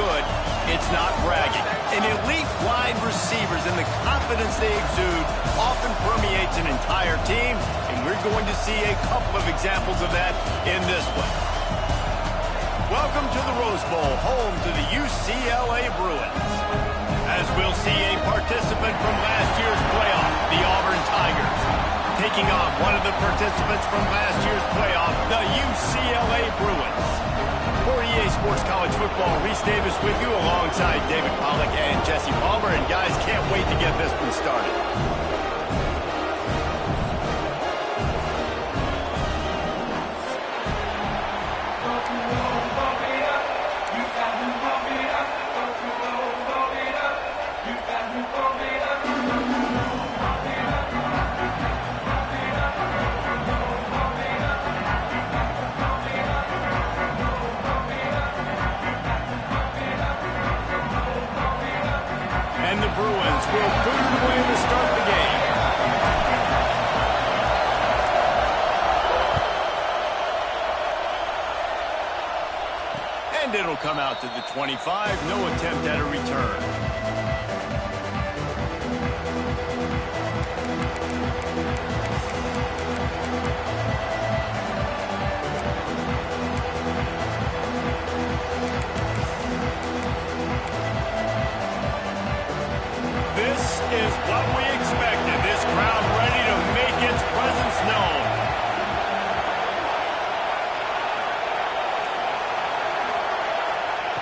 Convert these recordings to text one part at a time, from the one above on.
good, it's not bragging. And elite wide receivers and the confidence they exude often permeates an entire team, and we're going to see a couple of examples of that in this one. Welcome to the Rose Bowl, home to the UCLA Bruins. As we'll see a participant from last year's playoff, the Auburn Tigers, taking on one of the participants from last year's playoff, the UCLA Bruins. For EA Sports College Football, Reese Davis with you alongside David Pollack and Jesse Palmer. And guys, can't wait to get this one started. And the Bruins will boot it away to start the game. And it'll come out to the 25. No attempt at a return. This is what we expected. This crowd ready to make its presence known.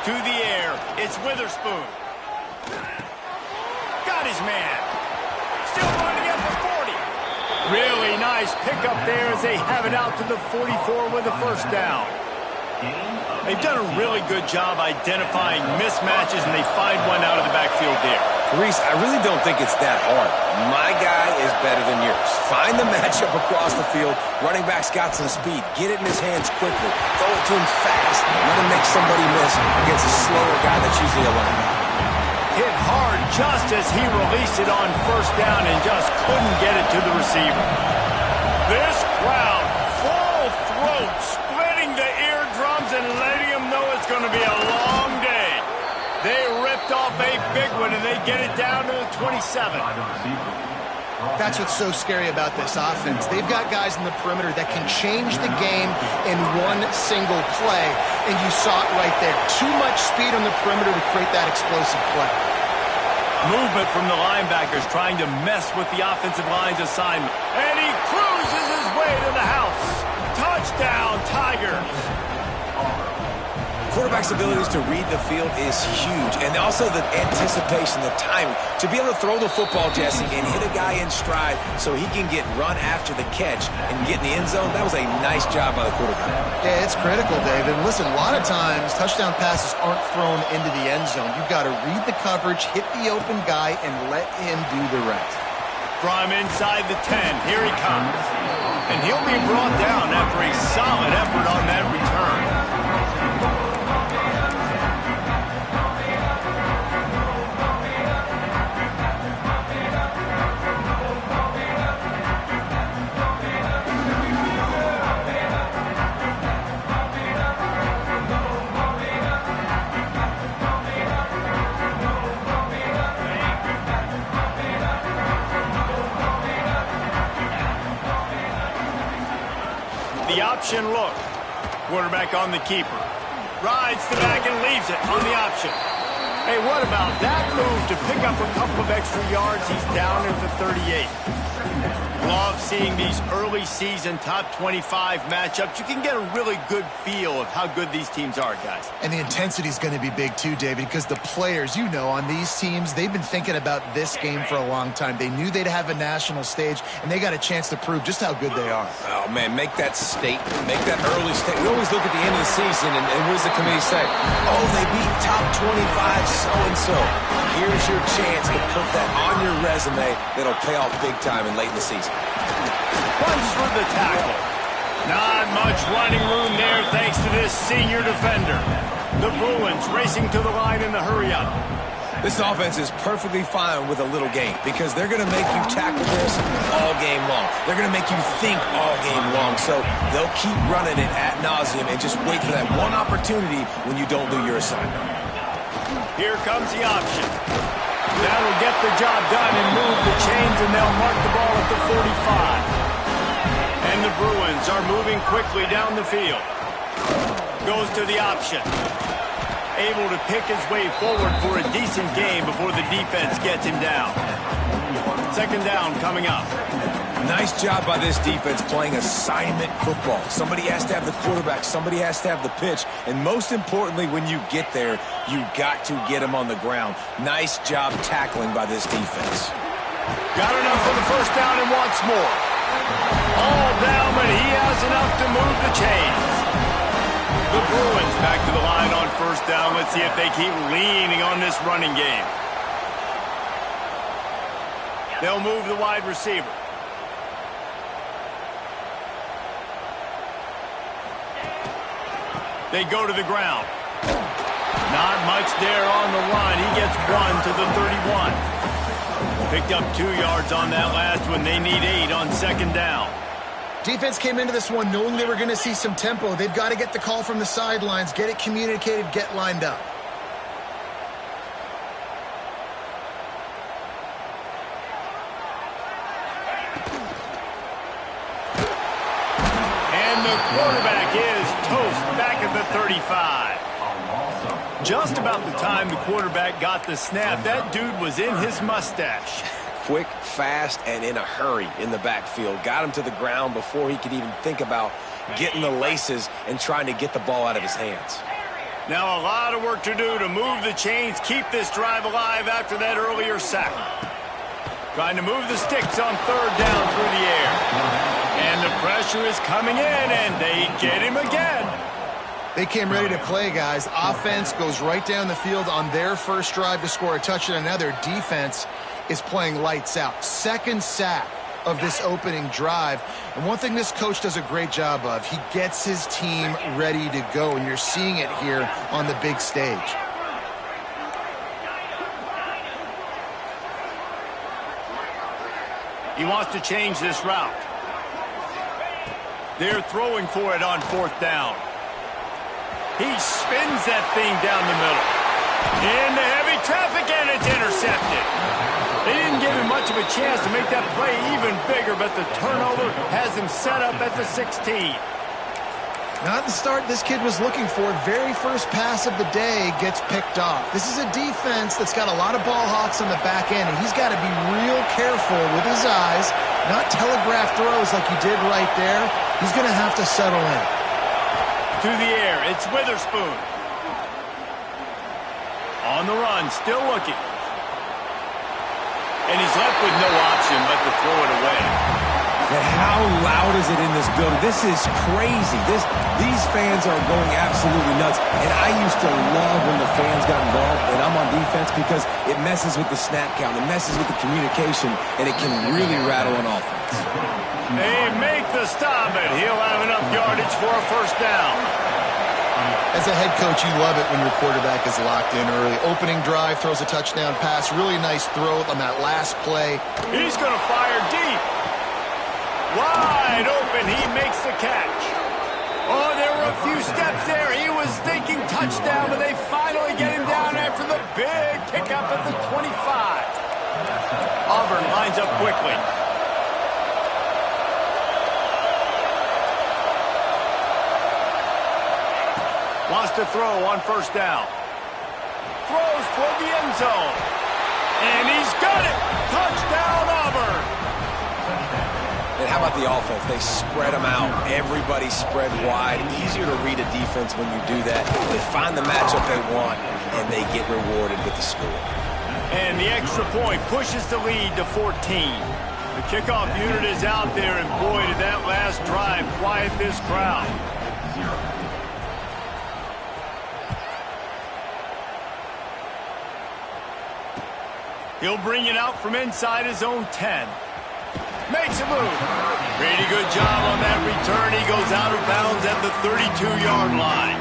To the air, it's Witherspoon. Got his man. Still running at the 40. Really nice pickup there as they have it out to the 44 with a first down. They've done a really good job identifying mismatches, and they find one out of the backfield there. Reese, I really don't think it's that hard. My guy is better than yours. Find the matchup across the field. Running back's got some speed. Get it in his hands quickly. Throw it to him fast. Let him make somebody miss against a slower guy that's usually a linebacker. Hit hard just as he released it on first down and just couldn't get it to the receiver. This crowd, full throat, splitting the eardrums and letting them know it's going to be a long day. They ripped off a big one, and they get it down to the 27. That's what's so scary about this offense. They've got guys in the perimeter that can change the game in one single play, and you saw it right there. Too much speed on the perimeter to create that explosive play. Movement from the linebackers trying to mess with the offensive line's assignment. And he cruises his way to the house. Touchdown, Tigers. Quarterback's abilities to read the field is huge, and also the anticipation, the timing. To be able to throw the football, Jesse, and hit a guy in stride so he can get run after the catch and get in the end zone, that was a nice job by the quarterback. Yeah, it's critical, David. Listen, a lot of times touchdown passes aren't thrown into the end zone. You've got to read the coverage, hit the open guy, and let him do the rest. From inside the 10, here he comes. And he'll be brought down after a solid effort on that return. The option look. Quarterback on the keeper. Rides the back and leaves it on the option. Hey, what about that move to pick up a couple of extra yards? He's down at the 38. Love seeing these early season top 25 matchups. You can get a really good feel of how good these teams are, guys. And the intensity is going to be big too, David, because the players, you know, on these teams, they've been thinking about this game for a long time. They knew they'd have a national stage, and they got a chance to prove just how good they are. Oh, man, make that statement. Make that early statement. We always look at the end of the season, and what does the committee say? Oh, they beat top 25 so-and-so. Here's your chance to put that on your resume that'll pay off big time and late in the season. Runs for the tackle. Not much running room there thanks to this senior defender. The Bruins racing to the line in the hurry-up. This offense is perfectly fine with a little game because they're going to make you tackle this all game long. They're going to make you think all game long. So they'll keep running it ad nauseum and just wait for that one opportunity when you don't do your assignment. Here comes the option. That'll get the job done and move the chains, and they'll mark the ball at the 45. And the Bruins are moving quickly down the field. Goes to the option. Able to pick his way forward for a decent game before the defense gets him down. Second down coming up. Nice job by this defense playing assignment football. Somebody has to have the quarterback, somebody has to have the pitch, and most importantly, when you get there, you got to get him on the ground. Nice job tackling by this defense. Got enough for the first down and wants more. All down, but he has enough to move the chains. The Bruins back to the line on first down. Let's see if they keep leaning on this running game. They'll move the wide receiver. They go to the ground. Not much there on the run. He gets one to the 31. Picked up 2 yards on that last one. They need 8 on second down. Defense came into this one knowing they were going to see some tempo. They've got to get the call from the sidelines, get it communicated, get lined up. And the quarterback is toast back at the 35. Just about the time the quarterback got the snap, that dude was in his mustache. Quick, fast, and in a hurry in the backfield. Got him to the ground before he could even think about getting the laces and trying to get the ball out of his hands. Now a lot of work to do to move the chains, keep this drive alive after that earlier sack. Trying to move the sticks on third down through the air. And the pressure is coming in, and they get him again. They came ready to play, guys. Offense goes right down the field on their first drive to score a touchdown. Now their defense is playing lights out. Second sack of this opening drive. And one thing this coach does a great job of, he gets his team ready to go, and you're seeing it here on the big stage. He wants to change this route. They're throwing for it on fourth down. He spins that thing down the middle. Into heavy traffic, and it's intercepted. They didn't give him much of a chance to make that play even bigger, but the turnover has him set up at the 16. Not the start this kid was looking for. Very first pass of the day gets picked off. This is a defense that's got a lot of ball hawks on the back end, and he's got to be real careful with his eyes, not telegraph throws like he did right there. He's going to have to settle in. To the air, it's Witherspoon. On the run, still looking. And he's left with no option but to throw it away. And how loud is it in this building? This is crazy. These fans are going absolutely nuts. And I used to love when the fans got involved, and I'm on defense, because it messes with the snap count, it messes with the communication, and it can really rattle an offense. They make the stop, and he'll have enough yardage for a first down. As a head coach, you love it when your quarterback is locked in early. Opening drive, throws a touchdown pass. Really nice throw on that last play. He's going to fire deep. Wide open, he makes the catch. Oh, there were a few steps there. He was thinking touchdown, but they finally get him down after the big pickup at the 25. Auburn lines up quickly. Wants to throw on first down. Throws toward the end zone. And he's got it. Touchdown, Auburn. And how about the offense? They spread them out. Everybody spread wide. Easier to read a defense when you do that. They find the matchup they want, and they get rewarded with the score. And the extra point pushes the lead to 14. The kickoff unit is out there, and boy, did that last drive quiet this crowd. He'll bring it out from inside his own 10. Makes a move. Pretty good job on that return. He goes out of bounds at the 32-yard line.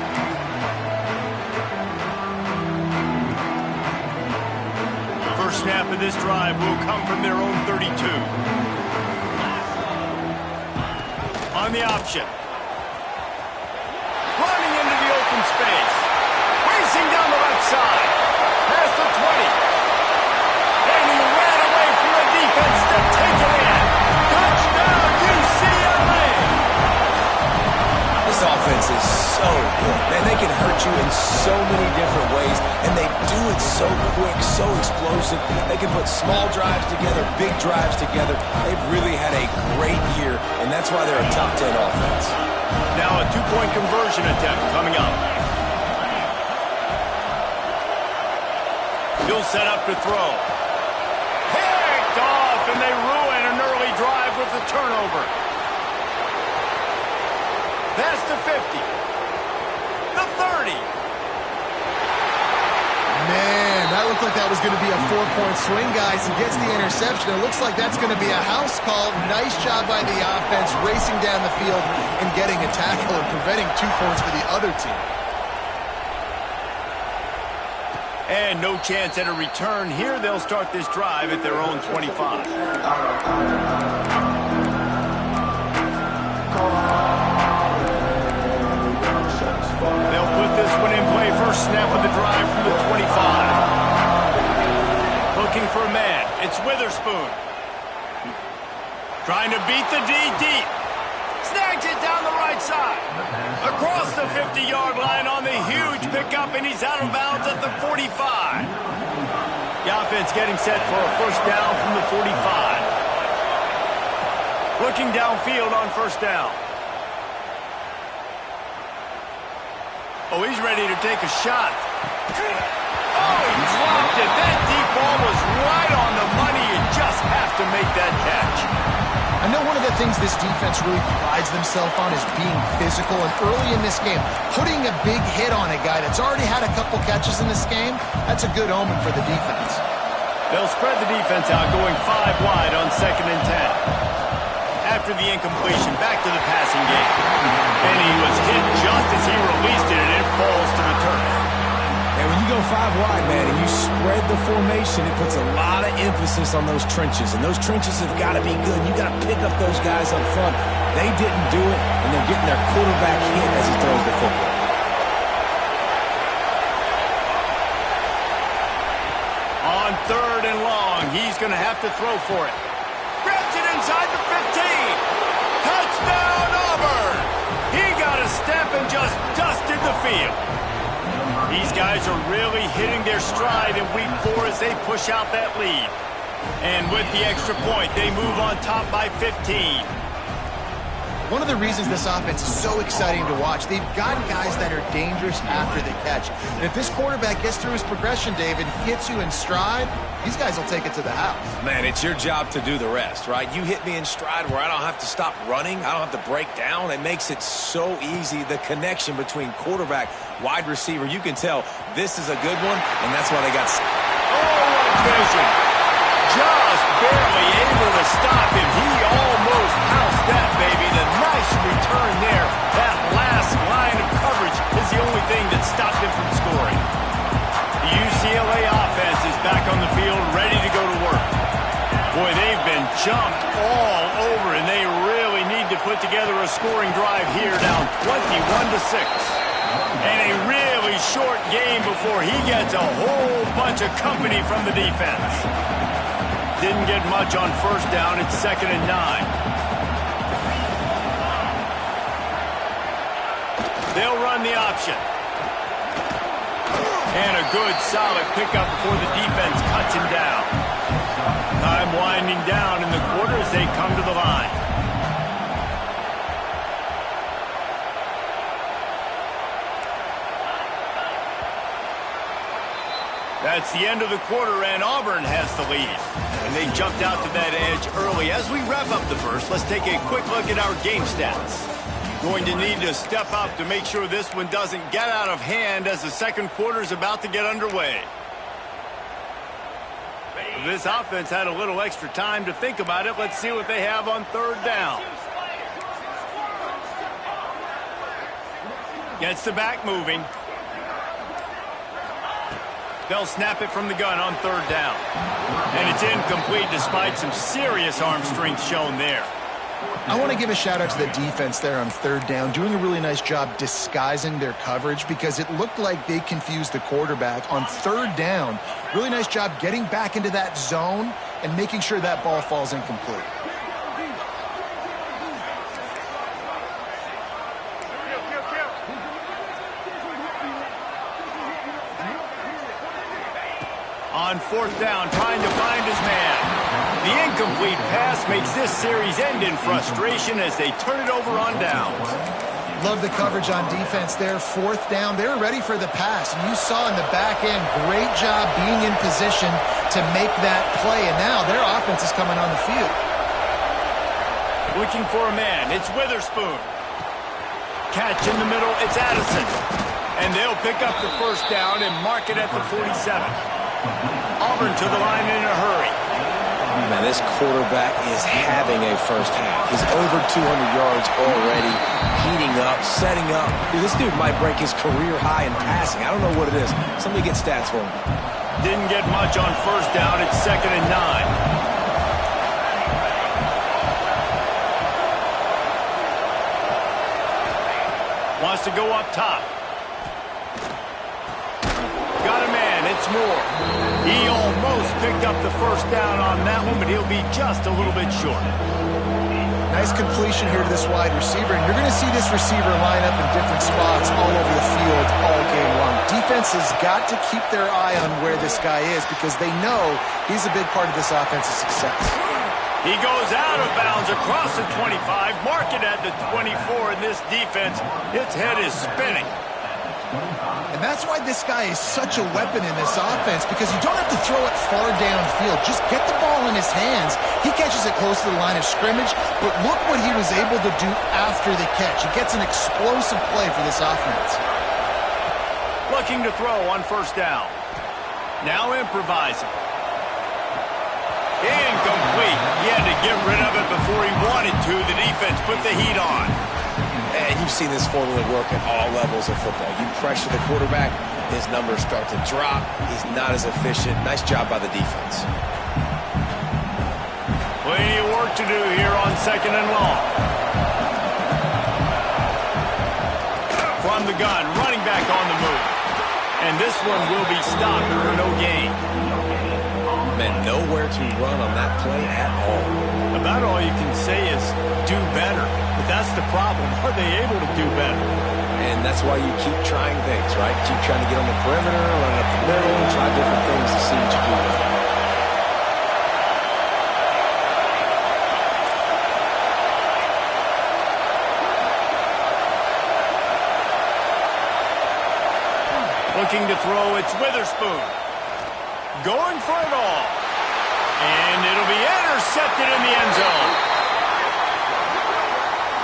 First snap of this drive will come from their own 32. On the option. Running into the open space. Racing down the left side. is so good. Man, they can hurt you in so many different ways, and they do it so quick, so explosive. They can put small drives together, big drives together. They've really had a great year, and that's why they're a top 10 offense. Now a two-point conversion attempt coming up. He'll set up to throw. Picked off, and they ruin an early drive with the turnover. That's the 50. The 30. Man, that looked like that was going to be a 4-point swing, guys. He gets the interception. It looks like that's going to be a house call. Nice job by the offense, racing down the field and getting a tackle and preventing 2 points for the other team. And no chance at a return here. They'll start this drive at their own 25. They'll put this one in play. First snap of the drive from the 25. Looking for a man. It's Witherspoon. Trying to beat the D deep. Snags it down the right side. Across the 50-yard line on the huge pickup, and he's out of bounds at the 45. The offense getting set for a first down from the 45. Looking downfield on first down. Oh, he's ready to take a shot. Oh, he dropped it. That deep ball was right on the money. You just have to make that catch. I know one of the things this defense really prides themselves on is being physical, and early in this game, putting a big hit on a guy that's already had a couple catches in this game, that's a good omen for the defense. They'll spread the defense out, going 5 wide on 2nd and 10. After the incompletion, back to the passing game. And he was hit just as he released it, and it falls to the turf. And when you go 5 wide, man, and you spread the formation, it puts a lot of emphasis on those trenches. And those trenches have got to be good. You got to pick up those guys up front. They didn't do it, and they're getting their quarterback hit as he throws the football. On 3rd and long, he's going to have to throw for it. Grabs it inside the 15. Touchdown, Auburn! He got a step and just dusted the field. These guys are really hitting their stride in week 4 as they push out that lead. And with the extra point, they move on top by 15. One of the reasons this offense is so exciting to watch, they've got guys that are dangerous after the catch. And if this quarterback gets through his progression, David, hits you in stride, these guys will take it to the house. Man, it's your job to do the rest, right? You hit me in stride where I don't have to stop running. I don't have to break down. It makes it so easy, the connection between quarterback, wide receiver. You can tell this is a good one, and that's why they got... Oh, what vision! Just barely able to stop him. He almost housed that, baby. The nice return there. That last line of coverage is the only thing that stopped him from scoring. The UCLA offense is back on the field, ready to go to work. Boy, they've been jumped all over, and they really need to put together a scoring drive here, down 21-6. And a really short game before he gets a whole bunch of company from the defense. Didn't get much on first down. It's 2nd and 9. They'll run the option. And a good, solid pickup before the defense cuts him down. Time winding down in the quarter as they come to the line. That's the end of the quarter, and Auburn has the lead. And they jumped out to that edge early. As we wrap up the first, let's take a quick look at our game stats. Going to need to step up to make sure this one doesn't get out of hand as the second quarter is about to get underway. This offense had a little extra time to think about it. Let's see what they have on 3rd down. Gets the back moving. They'll snap it from the gun on 3rd down. And it's incomplete despite some serious arm strength shown there. I want to give a shout out to the defense there on 3rd down, doing a really nice job disguising their coverage because it looked like they confused the quarterback on 3rd down. Really nice job getting back into that zone and making sure that ball falls incomplete. On fourth down, trying to find his man. The incomplete pass makes this series end in frustration as they turn it over on downs. Love the coverage on defense there. Fourth down, they were ready for the pass. And you saw in the back end, great job being in position to make that play. And now their offense is coming on the field. Looking for a man, it's Witherspoon. Catch in the middle, it's Addison. And they'll pick up the first down and mark it at the 47. Auburn to the line in a hurry. Man, this quarterback is having a first half. He's over 200 yards already, heating up, setting up. Dude, this dude might break his career high in passing. I don't know what it is. Somebody get stats for him. Didn't get much on first down. It's 2nd and 9. Wants to go up top. Got a man, it's Moore. He almost picked up the first down on that one, but he'll be just a little bit short. Nice completion here to this wide receiver, and you're going to see this receiver line up in different spots all over the field all game long. Defense has got to keep their eye on where this guy is because they know he's a big part of this offense's success. He goes out of bounds across the 25, mark it at the 24, and this defense, its head is spinning. And that's why this guy is such a weapon in this offense, because you don't have to throw it far downfield. Just get the ball in his hands. He catches it close to the line of scrimmage, but look what he was able to do after the catch. He gets an explosive play for this offense. Looking to throw on first down. Now improvising. Incomplete. He had to get rid of it before he wanted to. The defense put the heat on. And you've seen this formula work at all levels of football. You pressure the quarterback, his numbers start to drop. He's not as efficient. Nice job by the defense. Plenty of work to do here on 2nd and long. From the gun, running back on the move. And this one will be stopped for no gain. Man, nowhere to run on that play at all. About all you can say is do better. But that's the problem. Are they able to do better? And that's why you keep trying things, right? Keep trying to get on the perimeter, run up the middle, and try different things to see what you do with it. Looking to throw, it's Witherspoon. Going for it all. And it'll be intercepted in the end zone.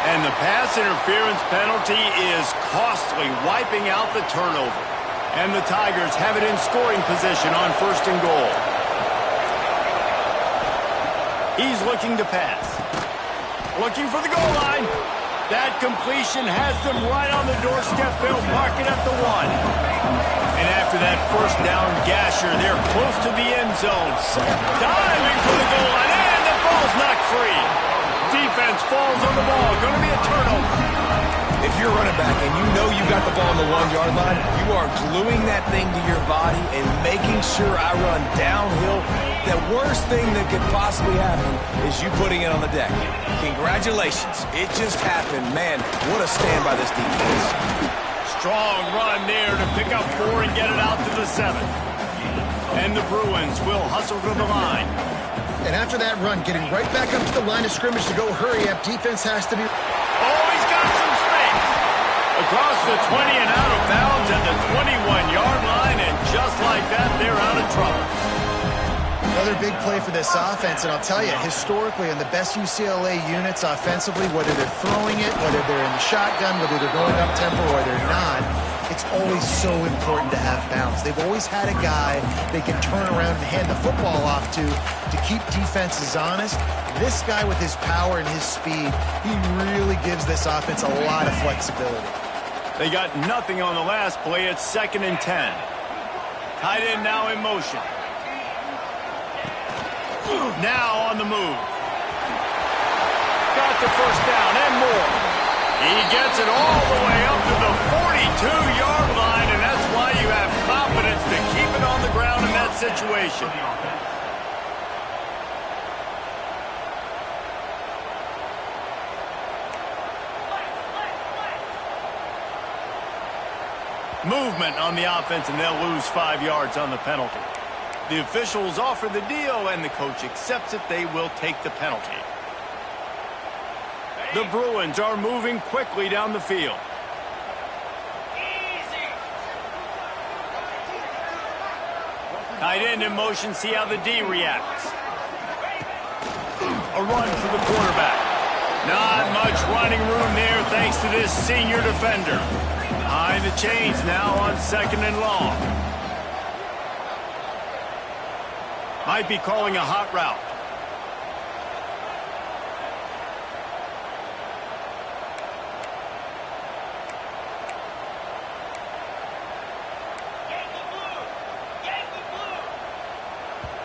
And the pass interference penalty is costly, wiping out the turnover. And the Tigers have it in scoring position on 1st and goal. He's looking to pass. Looking for the goal line. That completion has them right on the doorstep. They'll mark it at the 1. And after that first down gasher, they're close to the end zone. Diving for the goal line, and the ball's knocked free. Defense falls on the ball. Going to be a turnover. If you're running back and you know you got the ball on the 1-yard line, you are gluing that thing to your body and making sure I run downhill. The worst thing that could possibly happen is you putting it on the deck. Congratulations. It just happened. Man, what a stand by this defense. Strong run there to pick up 4 and get it out to the 7. And the Bruins will hustle to the line. And after that run, getting right back up to the line of scrimmage to go hurry up, defense has to be... Oh, he's got some space. Across the 20 and out of bounds at the 21-yard line, and just like that, they're out of trouble. Another big play for this offense, and I'll tell you, historically, in the best UCLA units offensively, whether they're throwing it, whether they're in the shotgun, whether they're going up tempo or they're not, it's always so important to have bounce. They've always had a guy they can turn around and hand the football off to keep defenses honest. This guy with his power and his speed, he really gives this offense a lot of flexibility. They got nothing on the last play. It's 2nd and 10. Tight end now in motion. Now on the move. Got the first down and more. He gets it all the way up to the 42-yard line, and that's why you have confidence to keep it on the ground in that situation. Movement on the offense, and they'll lose 5 yards on the penalty. The officials offer the deal, and the coach accepts it. They will take the penalty. The Bruins are moving quickly down the field. Tight end in motion, see how the D reacts. A run for the quarterback. Not much running room there thanks to this senior defender. Behind the chains now on 2nd and long. Might be calling a hot route.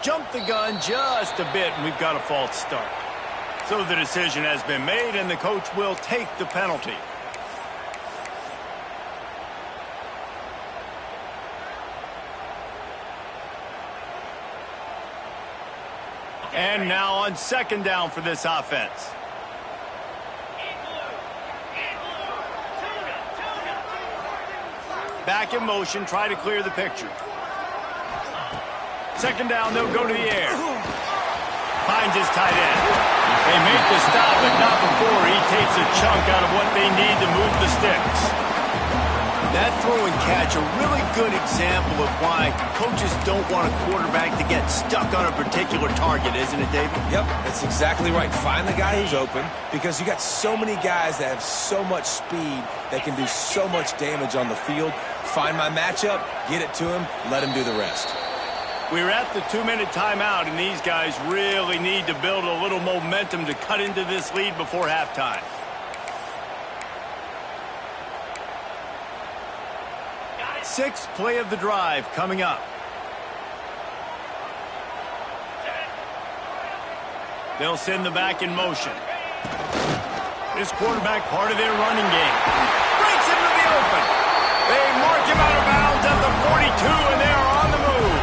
Jump the gun just a bit, and we've got a false start. So the decision has been made, and the coach will take the penalty. And now on 2nd down for this offense. Back in motion, try to clear the picture. 2nd down, they'll go to the air. Finds his tight end. They make the stop, but not before he takes a chunk out of what they need to move the sticks. That throw and catch, a really good example of why coaches don't want a quarterback to get stuck on a particular target, isn't it, David? Yep, that's exactly right. Find the guy who's open, because you got so many guys that have so much speed that can do so much damage on the field. Find my matchup, get it to him, let him do the rest. We're at the 2-minute timeout, and these guys really need to build a little momentum to cut into this lead before halftime. Sixth play of the drive coming up. They'll send the back in motion. This quarterback part of their running game. Breaks into the open. They mark him out of bounds at the 42, and they are on the move.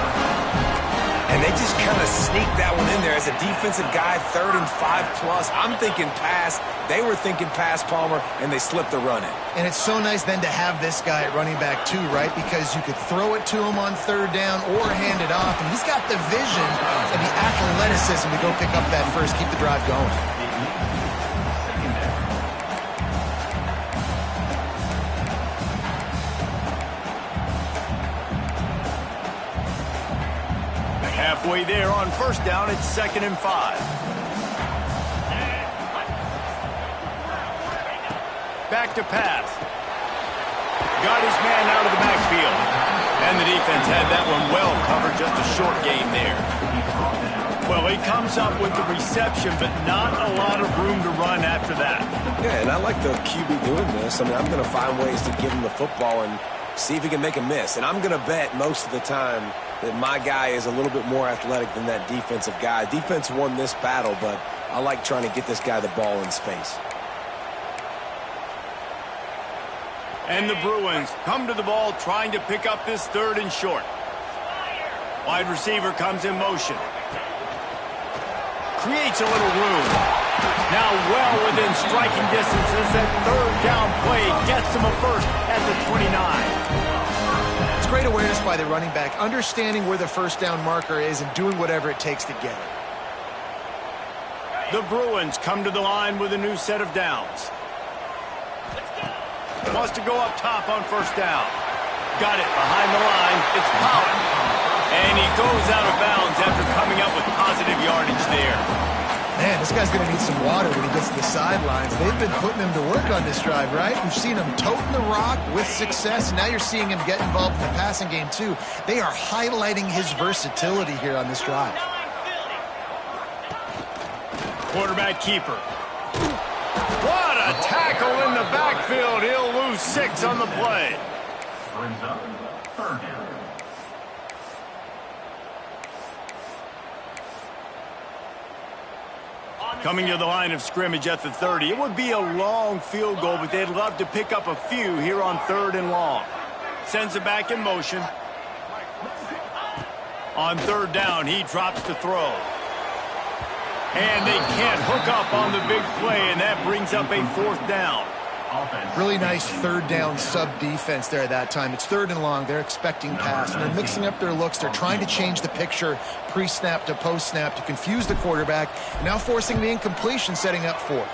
And they just kind of sneaked that one in there as a defensive guy, 3rd and 5+. I'm thinking pass. They were thinking pass, Palmer, and they slipped the run in. And it's so nice then to have this guy at running back too, right? Because you could throw it to him on 3rd down or hand it off. And he's got the vision and the athleticism to go pick up that first, keep the drive going. Halfway there on 1st down, it's 2nd and 5. Back to pass. Got his man out of the backfield. And the defense had that one well covered, just a short game there. Well, he comes up with the reception, but not a lot of room to run after that. Yeah, and I like the QB doing this. I mean, I'm going to find ways to give him the football and see if he can make a miss. And I'm going to bet most of the time that my guy is a little bit more athletic than that defensive guy. Defense won this battle, but I like trying to get this guy the ball in space. And the Bruins come to the ball trying to pick up this 3rd and short. Wide receiver comes in motion. Creates a little room. Now well within striking distance as that 3rd down play gets him a first at the 29. It's great awareness by the running back, understanding where the 1st down marker is and doing whatever it takes to get it. The Bruins come to the line with a new set of downs. Wants to go up top on 1st down. Got it behind the line. It's Pollard. And he goes out of bounds after coming up with positive yardage there. Man, this guy's going to need some water when he gets to the sidelines. They've been putting him to work on this drive, right? We've seen him toting the rock with success, and now you're seeing him get involved in the passing game, too. They are highlighting his versatility here on this drive. Quarterback keeper. What a tackle in the backfield. He'll lose 6 on the play. Brings up 3rd down. Coming to the line of scrimmage at the 30. It would be a long field goal, but they'd love to pick up a few here on 3rd and long. Sends it back in motion. On 3rd down, he drops to throw. And they can't hook up on the big play, and that brings up a 4th down. Really nice third down sub defense there that time. It's 3rd and long. They're expecting pass, and they're mixing up their looks. They're trying to change the picture pre-snap to post-snap to confuse the quarterback, and now forcing the incompletion, setting up 4th.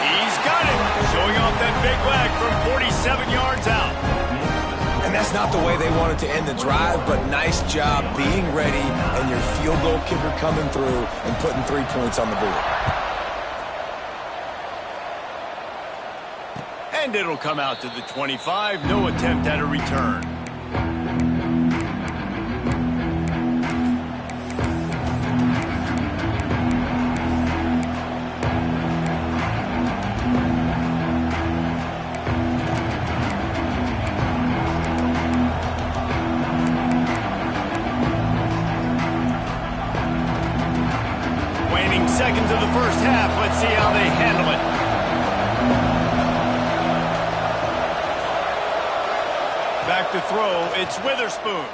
He's got it, showing off that big leg from 47 yards out. And that's not the way they wanted to end the drive, but nice job being ready and your field goal kicker coming through and putting 3 points on the board. And it'll come out to the 25. No attempt at a return. Waning seconds of the first half. Let's see how they handle it. Back to throw, it's Witherspoon.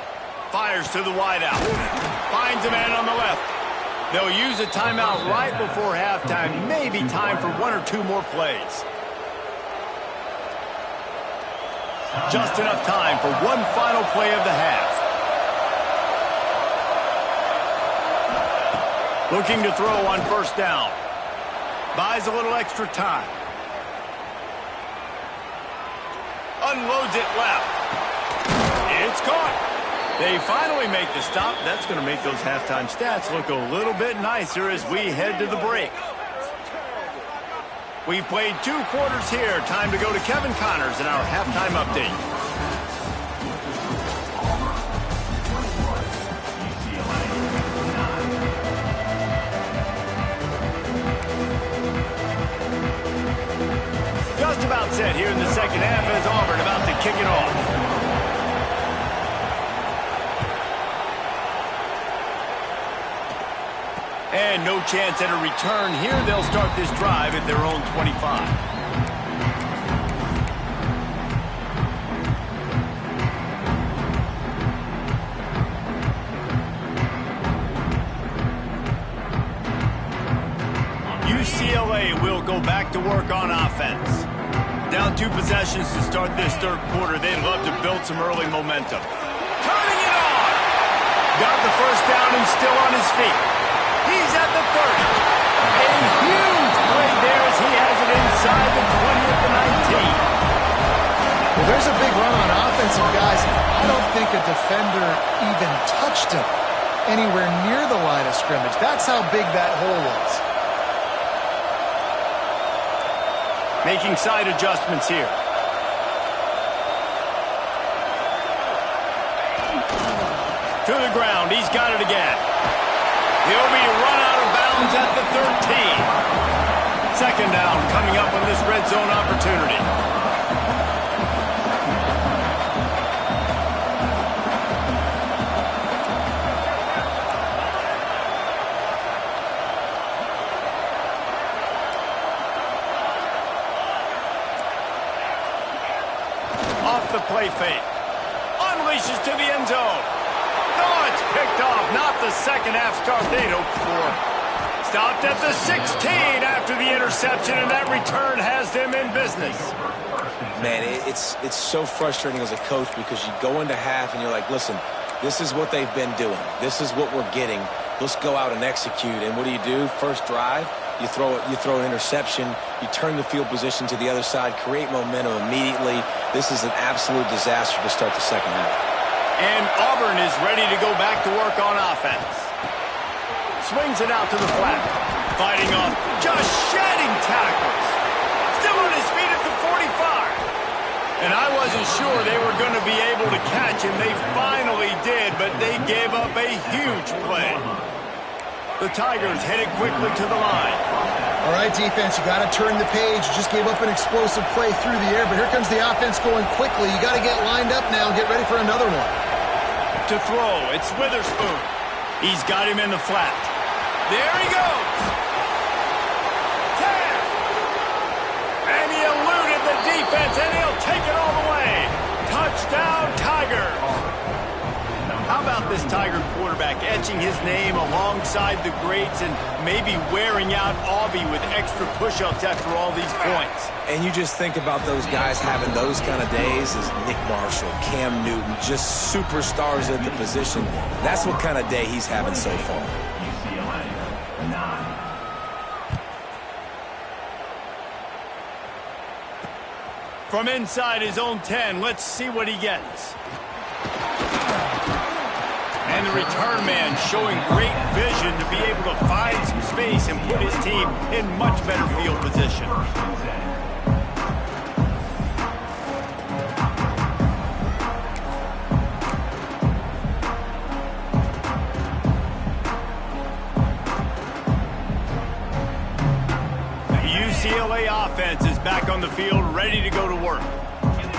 Fires to the wideout. Finds a man on the left. They'll use a timeout right before halftime. Maybe time for 1 or 2 more plays. Just enough time for one final play of the half. Looking to throw on first down. Buys a little extra time. Unloads it left. It's caught. They finally make the stop. That's going to make those halftime stats look a little bit nicer as we head to the break. We've played 2 quarters here. Time to go to Kevin Connors in our halftime update. Just about set here in the second half as Auburn about to kick it off. And no chance at a return here. They'll start this drive at their own 25. UCLA will go back to work on offense. Down 2 possessions to start this 3rd quarter. They'd love to build some early momentum. Turning it on! Got the first down and still on his feet. He's at the 30. A huge play there as he has it inside the 20 at the 19. Well, there's a big run on offense, and guys, I don't think a defender even touched him anywhere near the line of scrimmage. That's how big that hole was. Making side adjustments here. To the ground. He's got it again. He'll be run out of bounds at the 13. Second down coming up on this red zone opportunity. Off the play fake. Unleashes to the end zone. Oh, it's picked off. Not the second half start they'd hoped for. Stopped at the 16 after the interception, and that return has them in business. Man, it's so frustrating as a coach because you go into half and you're like, listen, this is what they've been doing. This is what we're getting. Let's go out and execute. And what do? First drive, you throw an interception, you turn the field position to the other side, create momentum immediately. This is an absolute disaster to start the second half. And Auburn is ready to go back to work on offense. Swings it out to the flat. Fighting off, just shedding tackles. Still on his feet at the 45. And I wasn't sure they were going to be able to catch him. They finally did, but they gave up a huge play. The Tigers headed quickly to the line. All right, defense, you got to turn the page. You just gave up an explosive play through the air, but here comes the offense going quickly. You got to get lined up now and get ready for another one. To throw, it's Witherspoon. He's got him in the flat. There he goes. Tap. And he eluded the defense, and he'll take it all the way. Touchdown, Tigers. How about this Tiger quarterback etching tarnishing his name alongside the greats and maybe wearing out Aubie with extra push-ups after all these points. And you just think about those guys having those kind of days as Nick Marshall, Cam Newton, just superstars at the position. That's what kind of day he's having so far. UCLA, 9. From inside his own 10, let's see what he gets. And the return man showing great vision to be able to find some space and put his team in much better field position. The UCLA offense is back on the field, ready to go to work.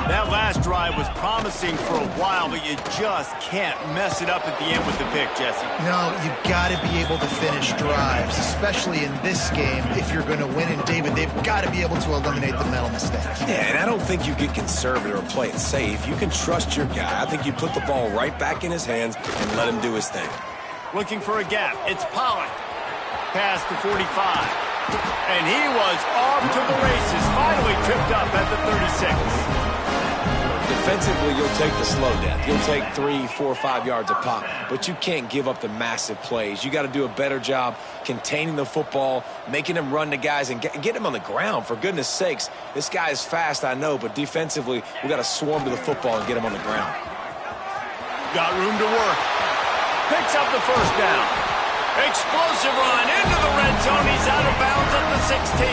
That last drive was promising for a while, but you just can't mess it up at the end with the pick, Jesse. No, you've got to be able to finish drives, especially in this game if you're going to win. And, David, they've got to be able to eliminate the mental mistakes. Yeah, and I don't think you get conservative or play it safe. You can trust your guy. I think you put the ball right back in his hands and let him do his thing. Looking for a gap. It's Pollock. Pass to 45. And he was off to the races, finally tripped up at the 36. Defensively, you'll take the slow death. You'll take 3, 4, 5 yards a pop, but you can't give up the massive plays. You got to do a better job containing the football, making them run to guys, and get him on the ground, for goodness sakes. This guy is fast, I know, but defensively, we got to swarm to the football and get him on the ground. Got room to work. Picks up the first down. Explosive run into the red zone. He's out of bounds at the 16.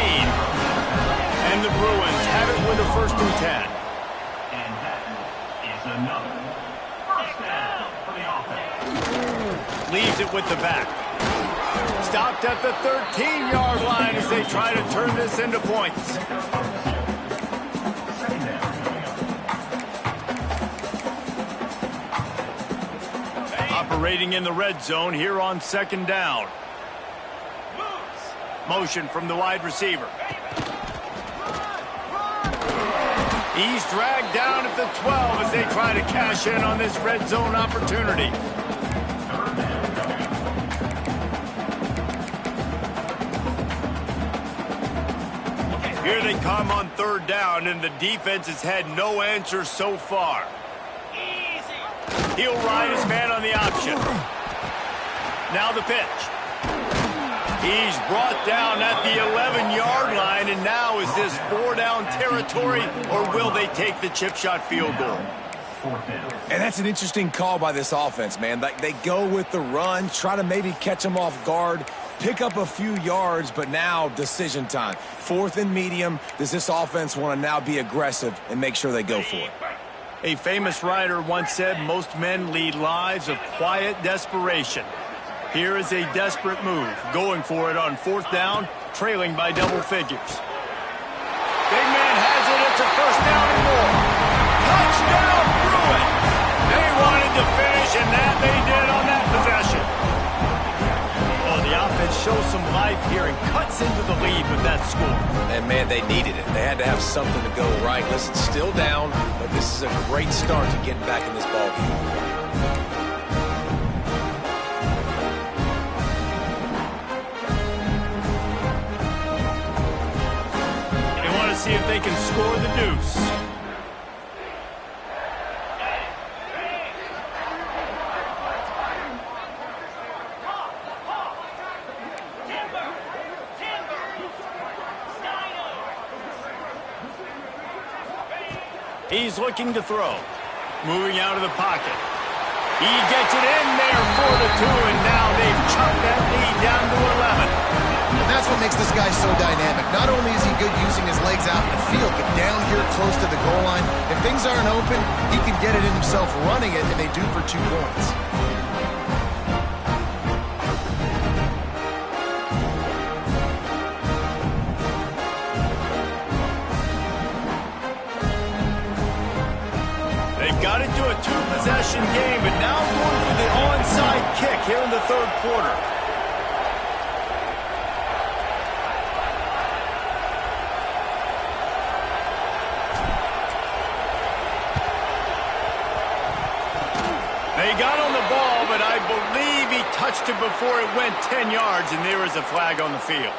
And the Bruins have it with a 1st and 10. And that is another first down for the offense. Leaves it with the back. Stopped at the 13-yard line as they try to turn this into points. Operating in the red zone here on 2nd down. Motion from the wide receiver. He's dragged down at the 12 as they try to cash in on this red zone opportunity. Here they come on 3rd down, and the defense has had no answer so far. He'll ride his man on the option. Now the pitch. He's brought down at the 11-yard line, and now is this 4-down territory, or will they take the chip shot field goal? And that's an interesting call by this offense, man. Like, they go with the run, try to maybe catch them off guard, pick up a few yards, but now decision time. 4th and medium. Does this offense want to now be aggressive and make sure they go for it? A famous writer once said most men lead lives of quiet desperation. Here is a desperate move, going for it on 4th down, trailing by double figures. Big man has it, it's a 1st down and more. Touchdown, Bruin! They wanted to finish, and that they did on that possession. Oh, the offense shows some life here and cuts into the lead with that score. And, man, they needed it. They had to have something to go right. Listen, still down, but this is a great start to getting back in this ballgame. See if they can score the deuce. He's looking to throw. Moving out of the pocket. He gets it in there, 4-2, and now they've chopped that lead down to 11. And that's what makes this guy so dynamic. Not only is he good using his legs out in the field, but down here close to the goal line, if things aren't open, he can get it in himself running it, and they do for 2 points. They've got it to a 2-possession game, but now going for the onside kick here in the 3rd quarter. They got on the ball, but I believe he touched it before it went 10 yards, and there is a flag on the field.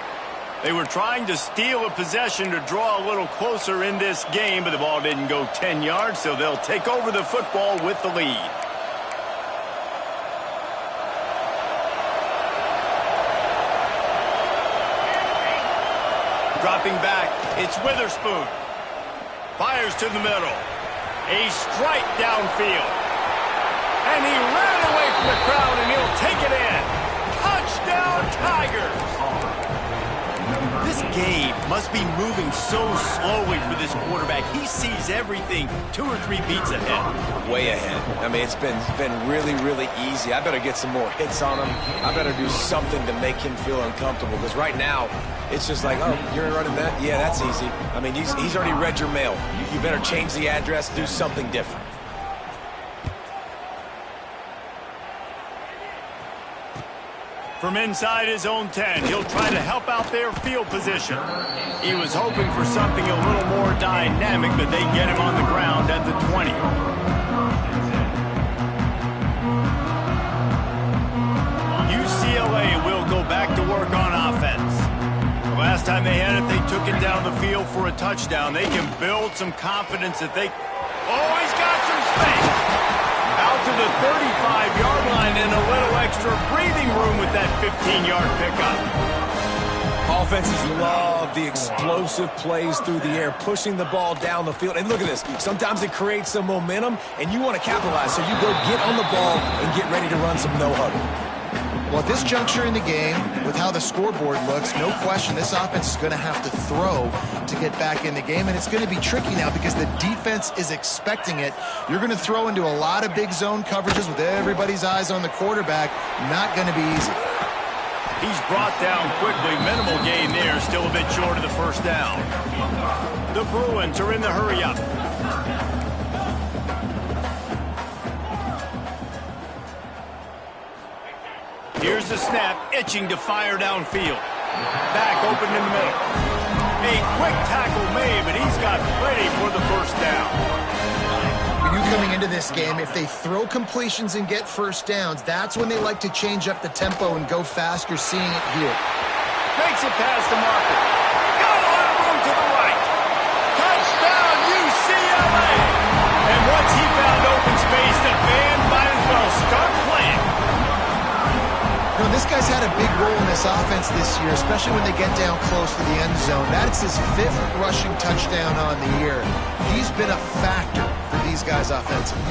They were trying to steal a possession to draw a little closer in this game, but the ball didn't go 10 yards, so they'll take over the football with the lead. Dropping back, it's Witherspoon. Fires to the middle. A strike downfield. And he ran away from the crowd, and he'll take it in. Touchdown, Tigers! This game must be moving so slowly for this quarterback. He sees everything 2 or 3 beats ahead. Way ahead. I mean, it's been really, really easy. I better get some more hits on him. I better do something to make him feel uncomfortable, because right now, it's just like, oh, you're running that? Yeah, that's easy. I mean, he's already read your mail. You better change the address, do something different. From inside his own 10, he'll try to help out their field position. He was hoping for something a little more dynamic, but they get him on the ground at the 20. UCLA will go back to work on offense. The last time they had it, they took it down the field for a touchdown. They can build some confidence that they... Oh, he's got some space! Out to the 35-yard line and a little extra breathing room with that 15-yard pickup. Offenses love the explosive plays through the air, pushing the ball down the field. And look at this. Sometimes it creates some momentum, and you want to capitalize. So you go get on the ball and get ready to run some no-huddle. Well, at this juncture in the game, with how the scoreboard looks, no question this offense is going to have to throw to get back in the game, and it's going to be tricky now because the defense is expecting it. You're going to throw into a lot of big zone coverages with everybody's eyes on the quarterback. Not going to be easy. He's brought down quickly. Minimal gain there, still a bit short of the first down. The Bruins are in the hurry-up. Here's the snap, itching to fire downfield. Back open in the middle. A quick tackle made, but he's got plenty for the first down. When you coming into this game, if they throw completions and get first downs, that's when they like to change up the tempo and go fast. You're seeing it here. Makes it past the marker. Got a lot of room to the right. Touchdown, UCLA! And once he found open space, the band might as well start playing. You know, this guy's had a big role in this offense this year, especially when they get down close to the end zone. That's his 5th rushing touchdown on the year. He's been a factor for these guys offensively.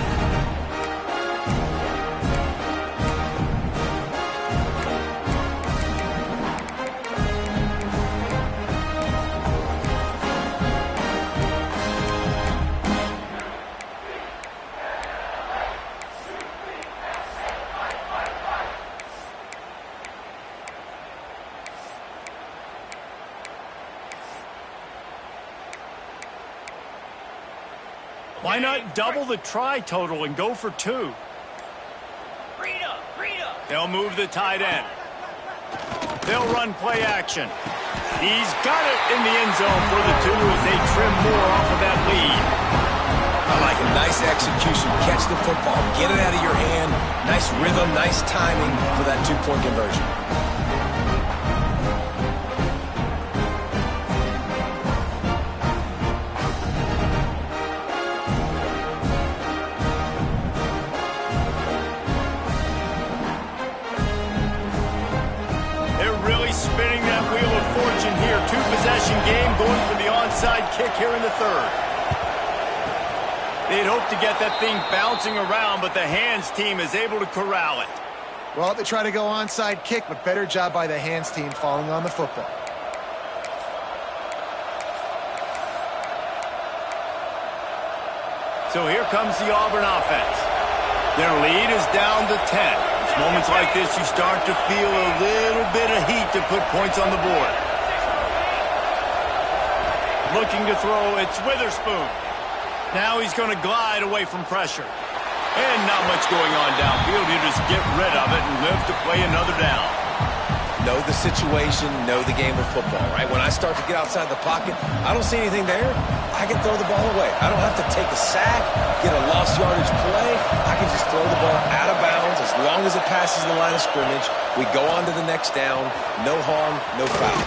Why not double the try total and go for 2? They'll move the tight end. They'll run play action. He's got it in the end zone for the 2 as they trim more off of that lead. I like a nice execution. Catch the football, get it out of your hand. Nice rhythm, nice timing for that 2-point conversion. Spinning that wheel of fortune here. 2-possession game, going for the onside kick here in the 3rd. They'd hope to get that thing bouncing around, but the hands team is able to corral it. Well, they try to go onside kick, but better job by the hands team falling on the football. So here comes the Auburn offense. Their lead is down to 10. Moments like this, you start to feel a little bit of heat to put points on the board. Looking to throw, it's Witherspoon. Now he's going to glide away from pressure. And not much going on downfield. You just get rid of it and live to play another down. Know the situation, know the game of football, right? When I start to get outside the pocket, I don't see anything there, I can throw the ball away. I don't have to take a sack, get a lost yardage play. I can just throw the ball out passes the line of scrimmage. We go on to the next down. No harm, no foul.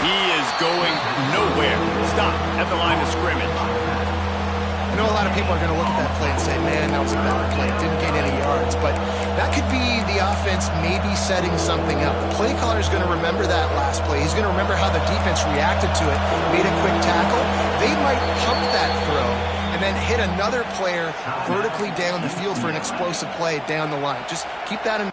He is going nowhere. Stop at the line of scrimmage. I know a lot of people are going to look at that play and say, man, that was a bad play. It didn't gain any yards. But that could be the offense maybe setting something up. The play caller is going to remember that last play. He's going to remember how the defense reacted to it, made a quick tackle. They might pump that throw and then hit another player vertically down the field for an explosive play down the line. Just keep that in.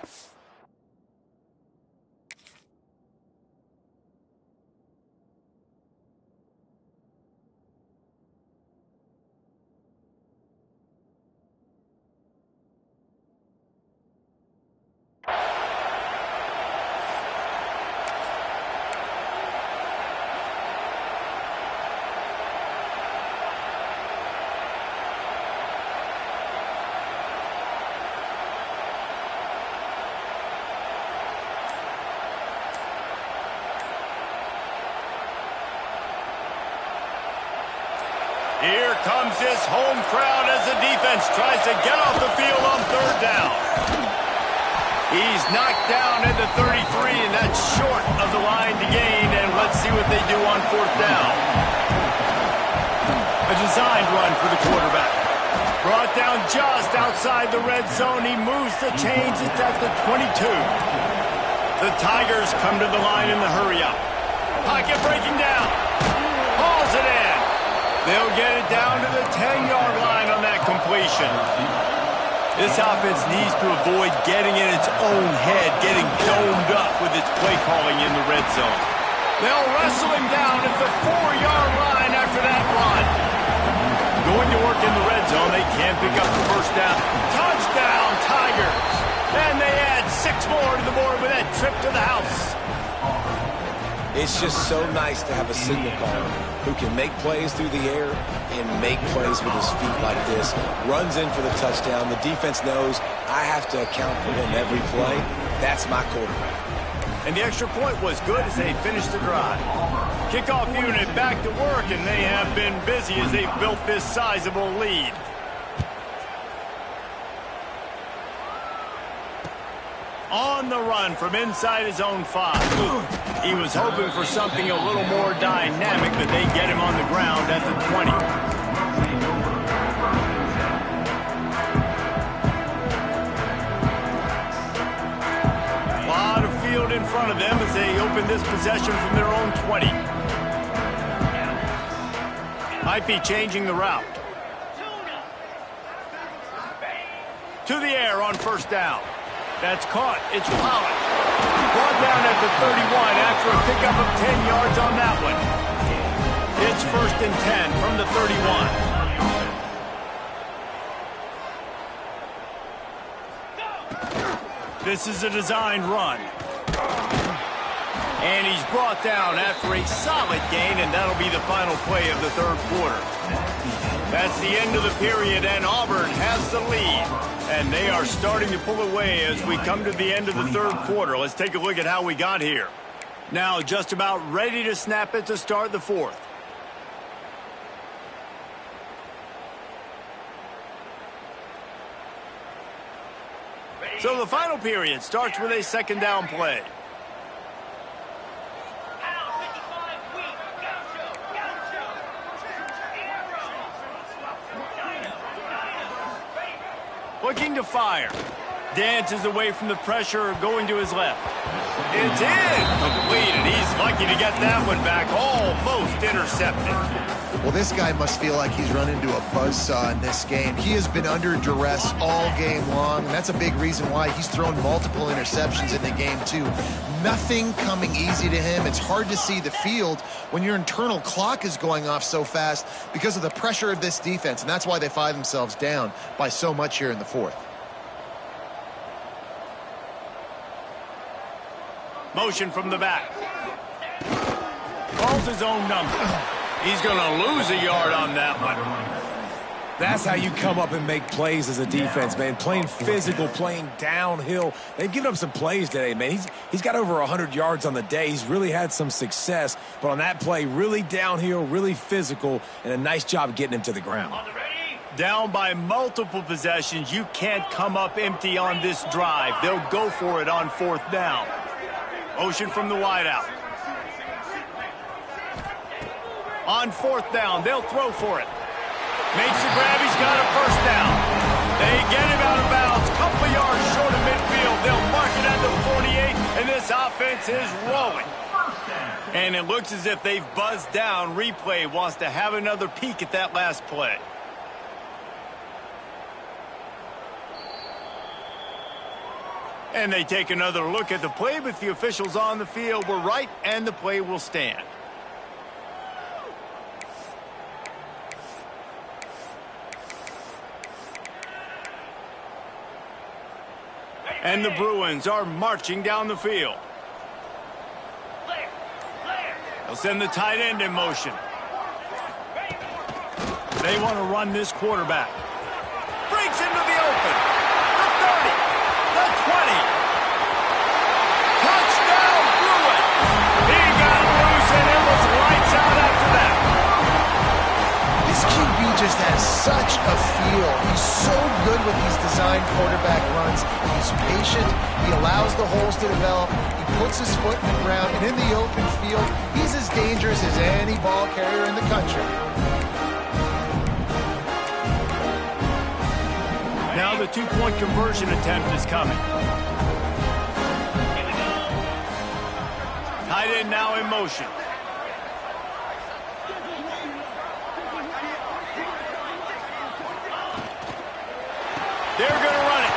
Here comes this home crowd as the defense tries to get off the field on third down. He's knocked down at the 33, and that's short of the line to gain, and let's see what they do on fourth down. A designed run for the quarterback. Brought down just outside the red zone. He moves the chains. It's at the 22. The Tigers come to the line in the hurry-up. Pocket breaking down. Hauls it in. They'll get it down to the 10-yard line on that completion. This offense needs to avoid getting in its own head, getting domed up with its play calling in the red zone. They'll wrestle him down at the 4-yard line after that run. Going to work in the red zone, they can't pick up the first down. Touchdown, Tigers! And they add 6 more to the board with that trip to the house. It's just so nice to have a signal caller who can make plays through the air and make plays with his feet like this. Runs in for the touchdown. The defense knows I have to account for him every play. That's my quarterback. And the extra point was good as they finished the drive. Kickoff unit back to work, and they have been busy as they've built this sizable lead. On the run from inside his own 5. He was hoping for something a little more dynamic, but they get him on the ground at the 20. A lot of field in front of them as they open this possession from their own 20. Might be changing the route. To the air on first down. That's caught. It's Pollard. Brought down at the 31 after a pickup of 10 yards on that one. It's 1st and 10 from the 31. This is a designed run. And he's brought down after a solid gain, and that'll be the final play of the third quarter. That's the end of the period, and Auburn has the lead. And they are starting to pull away as we come to the end of the third quarter. Let's take a look at how we got here. Now just about ready to snap it to start the fourth. So the final period starts with a second down play. Looking to fire. Dances away from the pressure, going to his left. It's in. Complete, and he's lucky to get that one back. Almost intercepted. Well, this guy must feel like he's run into a buzzsaw in this game. He has been under duress all game long, and that's a big reason why he's thrown multiple interceptions in the game, too. Nothing coming easy to him. It's hard to see the field when your internal clock is going off so fast because of the pressure of this defense, and that's why they find themselves down by so much here in the fourth. Motion from the back. Calls his own number. He's going to lose a yard on that one. That's how you come up and make plays as a defense, man. Playing physical, playing downhill. They've given up some plays today, man. He's got over 100 yards on the day. He's really had some success. But on that play, really downhill, really physical, and a nice job getting him to the ground. Down by multiple possessions, you can't come up empty on this drive. They'll go for it on 4th down. Motion from the wideout. On 4th down, they'll throw for it. Makes the grab, he's got a 1st down. They get him out of bounds, couple of yards short of midfield. They'll mark it at the 48, and this offense is rolling. And it looks as if they've buzzed down. Replay wants to have another peek at that last play. And they take another look at the play, but the officials on the field were right, and the play will stand. And the Bruins are marching down the field. They'll send the tight end in motion. They want to run this quarterback. Breaks into the open. The 30. The 20. Touchdown, Bruins. He got loose, and it was lights out after that. This QB just has such a feel. He's so good with these designed quarterback runs. He's patient. He allows the holes to develop. He puts his foot in the ground, and in the open field, he's as dangerous as any ball carrier in the country. Now the two-point conversion attempt is coming. Tight end now in motion. They're going to run it.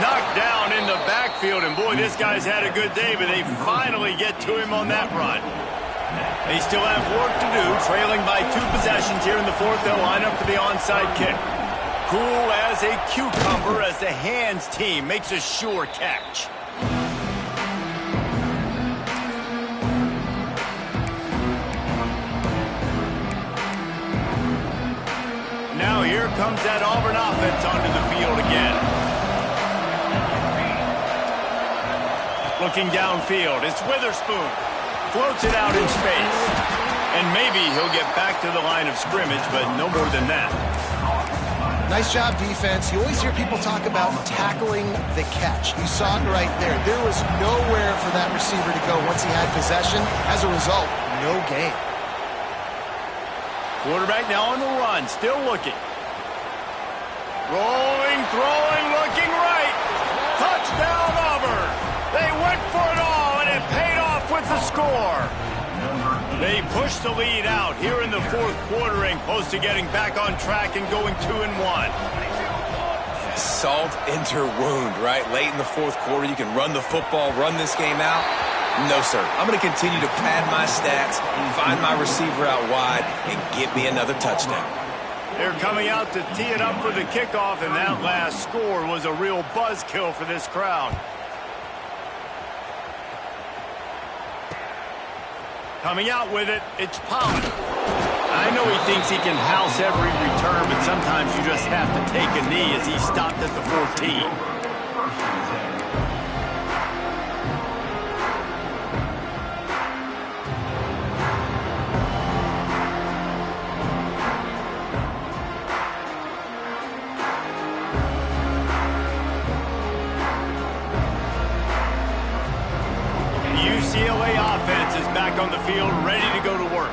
Knocked down in the backfield, and boy, this guy's had a good day, but they finally get to him on that run. They still have work to do, trailing by 2 possessions here in the 4th. They'll line up for the onside kick. Cool as a cucumber as the hands team makes a sure catch. Now here comes that Auburn offense onto the field again. Looking downfield, it's Witherspoon. Floats it out in space. And maybe he'll get back to the line of scrimmage, but no more than that. Nice job, defense. You always hear people talk about tackling the catch. You saw it right there. There was nowhere for that receiver to go once he had possession. As a result, no gain. Quarterback now on the run, still looking. Rolling, throwing, looking right. Touchdown, Auburn. They went for it all, and it paid off with the score. They pushed the lead out here in the 4th quarter and close to getting back on track and going 2-1. Salt into wound, right? Late in the 4th quarter, you can run the football, run this game out. No, sir. I'm going to continue to pad my stats, find my receiver out wide, and get me another touchdown. They're coming out to tee it up for the kickoff, and that last score was a real buzzkill for this crowd. Coming out with it, it's Pollard. I know he thinks he can house every return, but sometimes you just have to take a knee as he stopped at the 14. UCLA offense is back on the field, ready to go to work.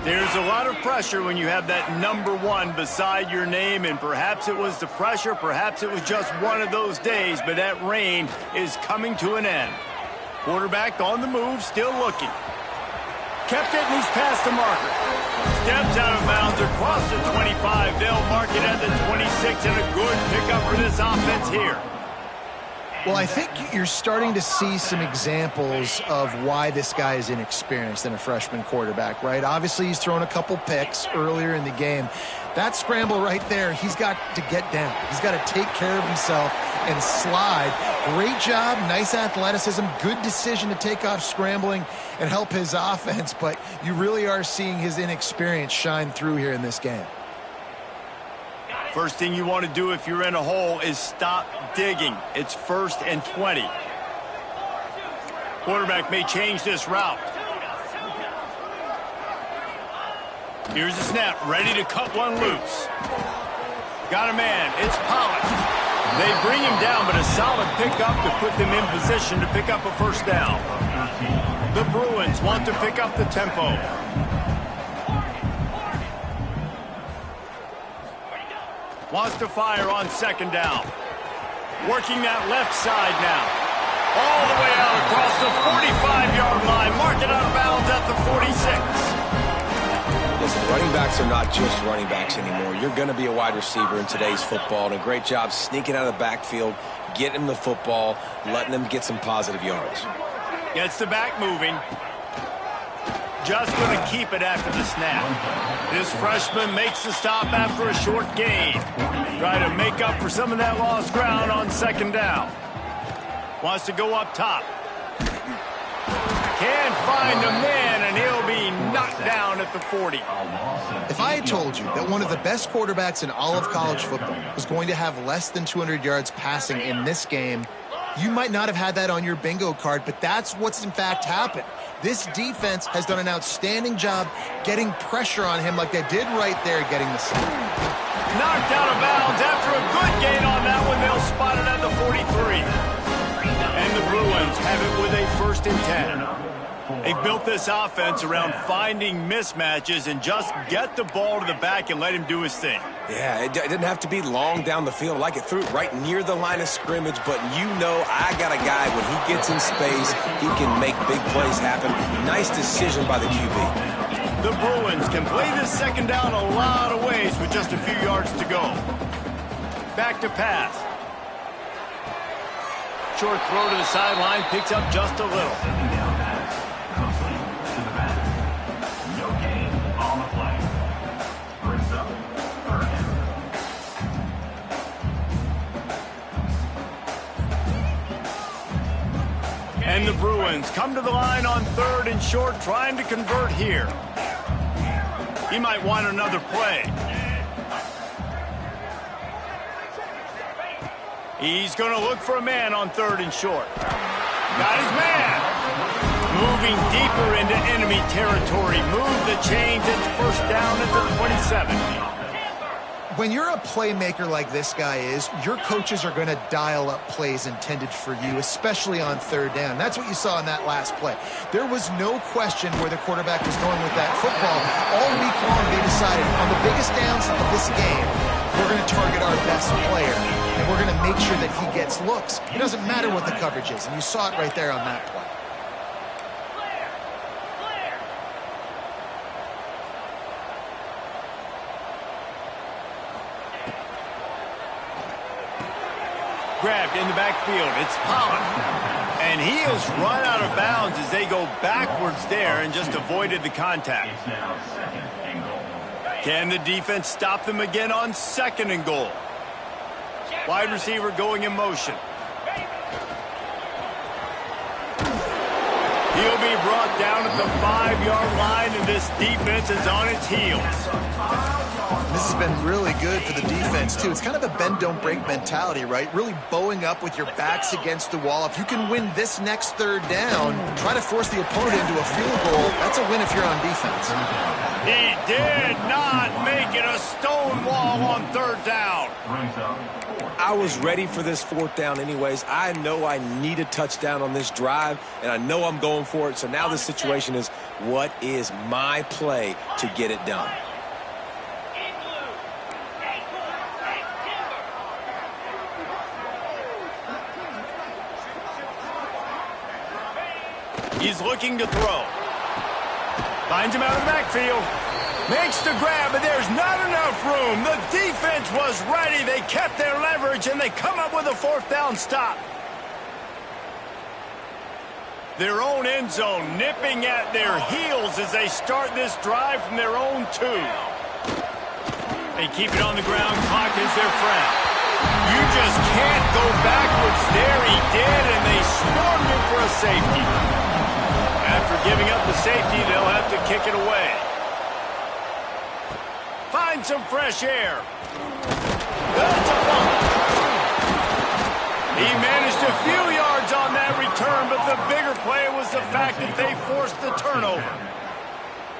There's a lot of pressure when you have that number 1 beside your name, and perhaps it was the pressure, perhaps it was just one of those days, but that reign is coming to an end. Quarterback on the move, still looking. Kept it loose past the marker. Steps out of bounds across the 25. They'll mark it at the 26, and a good pickup for this offense here. Well, I think you're starting to see some examples of why this guy is inexperienced in a freshman quarterback, right? Obviously, he's thrown a couple picks earlier in the game. That scramble right there, he's got to get down. He's got to take care of himself and slide. Great job, nice athleticism, good decision to take off scrambling and help his offense, but you really are seeing his inexperience shine through here in this game. First thing you want to do if you're in a hole is stop digging. It's 1st and 20. Quarterback may change this route. Here's the snap, ready to cut one loose. Got a man. It's Pollock. They bring him down, but a solid pickup to put them in position to pick up a first down. The Bruins want to pick up the tempo. Wants to fire on second down. Working that left side now. All the way out across the 45-yard line. Mark it out of bounds at the 46. Listen, running backs are not just running backs anymore. You're going to be a wide receiver in today's football. And a great job sneaking out of the backfield, getting them the football, letting them get some positive yards. Gets the back moving. Just going to keep it after the snap. This freshman makes the stop after a short gain. Try to make up for some of that lost ground on second down. Wants to go up top. Can't find a man, and he'll be knocked down at the 40. If I had told you that one of the best quarterbacks in all of college football was going to have less than 200 yards passing in this game, you might not have had that on your bingo card, but that's what's in fact happened. This defense has done an outstanding job getting pressure on him like they did right there, getting the snap. Knocked out of bounds after a good gain on that one. They'll spot it at the 43. And the Bruins have it with a 1st and 10. They've built this offense around finding mismatches and just get the ball to the back and let him do his thing. Yeah, it didn't have to be long down the field. Like it threw it right near the line of scrimmage, but you know I got a guy, when he gets in space, he can make big plays happen. Nice decision by the QB. The Bruins can play this second down a lot of ways with just a few yards to go. Back to pass. Short throw to the sideline, picks up just a little. No gain on the play. Brings up third down. And the Bruins come to the line on 3rd and short, trying to convert here. He might want another play. He's going to look for a man on 3rd and short. Got his man. Moving deeper into enemy territory. Move the chains. It's first down at the 27. When you're a playmaker like this guy is, your coaches are going to dial up plays intended for you, especially on 3rd down. That's what you saw in that last play. There was no question where the quarterback was going with that football. All week long, they decided on the biggest downs of this game, we're going to target our best player, and we're going to make sure that he gets looks. It doesn't matter what the coverage is, and you saw it right there on that play. Grabbed in the backfield. It's Pollock. And he has run out of bounds as they go backwards there and just avoided the contact. It's now 2nd and goal. Can the defense stop them again on 2nd and goal? Wide receiver going in motion. He'll be brought down at the 5-yard line, and this defense is on its heels. This has been really good for the defense, too. It's kind of a bend-don't-break mentality, right? Really bowing up with your backs against the wall. If you can win this next 3rd down, try to force the opponent into a field goal. That's a win if you're on defense. He did not make it a stone wall on 3rd down. Brings up I was ready for this 4th down anyways. I know I need a touchdown on this drive, and I know I'm going for it. So now the situation is, what is my play to get it done? He's looking to throw. Finds him out of the backfield. Makes the grab, but there's not enough room. The defense was ready. They kept their leverage, and they come up with a 4th down stop. Their own end zone nipping at their heels as they start this drive from their own 2. They keep it on the ground. Clock is their friend. You just can't go backwards there. He did, and they swarmed him for a safety. After giving up the safety, they'll have to kick it away. Find some fresh air. That's a bump. He managed a few yards on that return, but the bigger play was the fact that they forced the turnover.